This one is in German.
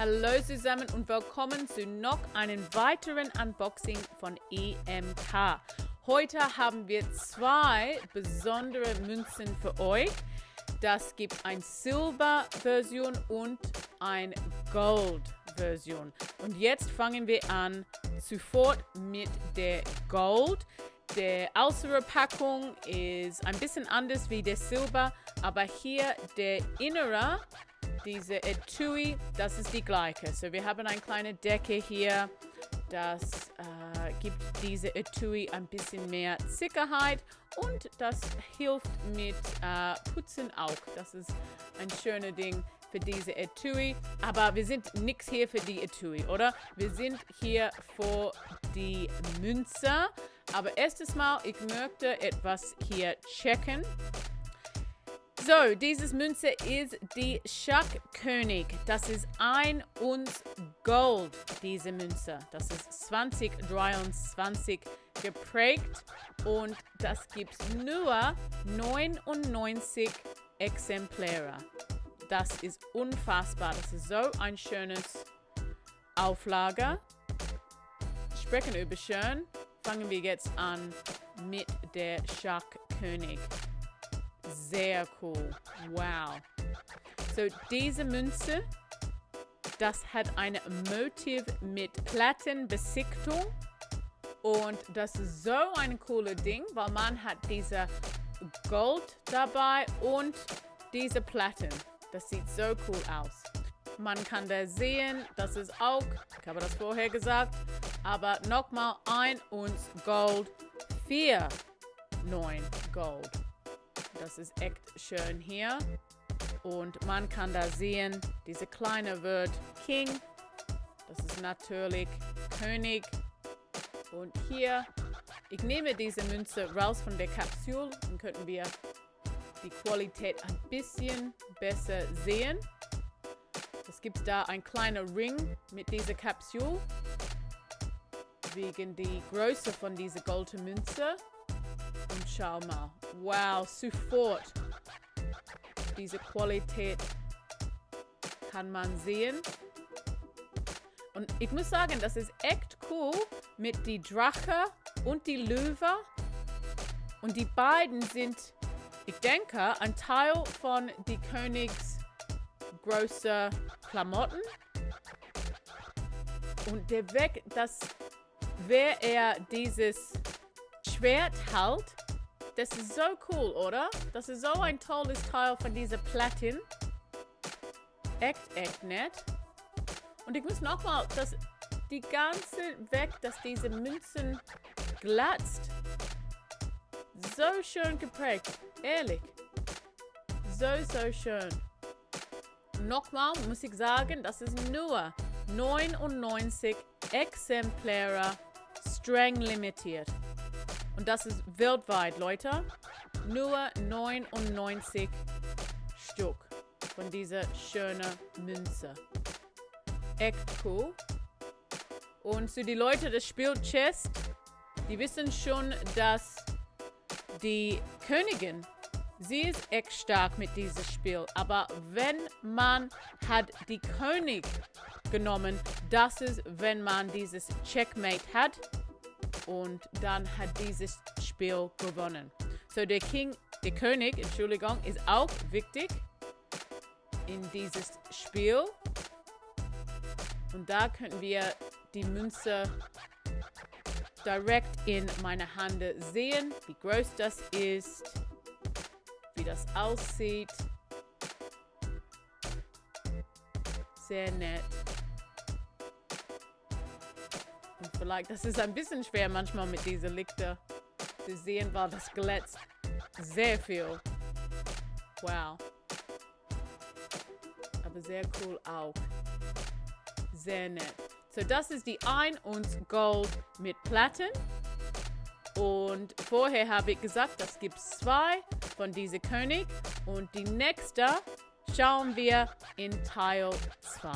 Hallo zusammen und willkommen zu noch einem weiteren Unboxing von EMK. Heute haben wir zwei besondere Münzen für euch. Das gibt eine Silber-Version und eine Gold-Version. Und jetzt fangen wir an sofort mit der Gold. Der äußere Packung ist ein bisschen anders wie der Silber, aber hier der innere, diese Etui, das ist die gleiche. So, wir haben eine kleine Decke hier, das gibt diese Etui ein bisschen mehr Sicherheit und das hilft mit Putzen auch. Das ist ein schönes Ding für diese Etui, aber wir sind nichts hier für die Etui, oder? Wir sind hier für die Münze, aber erstes Mal, ich möchte etwas hier checken. So, dieses Münze ist die Schachkönig. Das ist 1 Unz Gold, diese Münze. Das ist 2023 geprägt und das gibt es nur 99 Exemplare. Das ist unfassbar. Das ist so ein schönes Auflage. Sprechen über schön. Fangen wir jetzt an mit der Schachkönig. Sehr cool. Wow. So, diese Münze, das hat ein Motiv mit Platinbeschichtung und das ist so ein cooles Ding, weil man hat diese Gold dabei und diese Platten. Das sieht so cool aus. Man kann da sehen, das ist auch, ich habe das vorher gesagt, aber nochmal 1 Unz Gold, 4,9 Gold. Das ist echt schön hier. Und man kann da sehen, diese kleine wird King. Das ist natürlich König. Und hier, ich nehme diese Münze raus von der Kapsel. Dann könnten wir die Qualität ein bisschen besser sehen. Es gibt da ein kleiner Ring mit dieser Kapsel. Wegen der Größe von dieser goldenen Münze. Und schau mal, wow, sofort. Diese Qualität kann man sehen. Und ich muss sagen, das ist echt cool mit die Drache und die Löwe. Und die beiden sind, ich denke, ein Teil von die Königs große Klamotten. Und der Weg, dass wer er dieses Schwert hält, das ist so cool, oder? Das ist so ein tolles Teil von dieser Platin. Echt nett. Und ich muss nochmal, dass die ganze Weg, dass diese Münzen glatzt. So schön geprägt. Ehrlich. So schön. Nochmal muss ich sagen, das ist nur 99 Exemplare streng limitiert. Und das ist weltweit, Leute. Nur 99 Stück von dieser schönen Münze. Echt cool. Und für die Leute, das spielt Chess, die wissen schon, dass die Königin, sie ist echt stark mit diesem Spiel. Aber wenn man hat die König genommen, das ist, wenn man dieses Checkmate hat. Und dann hat dieses Spiel gewonnen. So, der König, Entschuldigung, ist auch wichtig in dieses Spiel. Und da können wir die Münze direkt in meiner Hand sehen, wie groß das ist, wie das aussieht. Sehr nett. Und vielleicht, das ist ein bisschen schwer manchmal mit diesen Lichter zu sehen, weil das glänzt sehr viel. Wow. Aber sehr cool auch. Sehr nett. So, das ist die 1 Unz Gold mit Platten. Und vorher habe ich gesagt, das gibt es 2 von diesem König. Und die nächste schauen wir in Teil 2.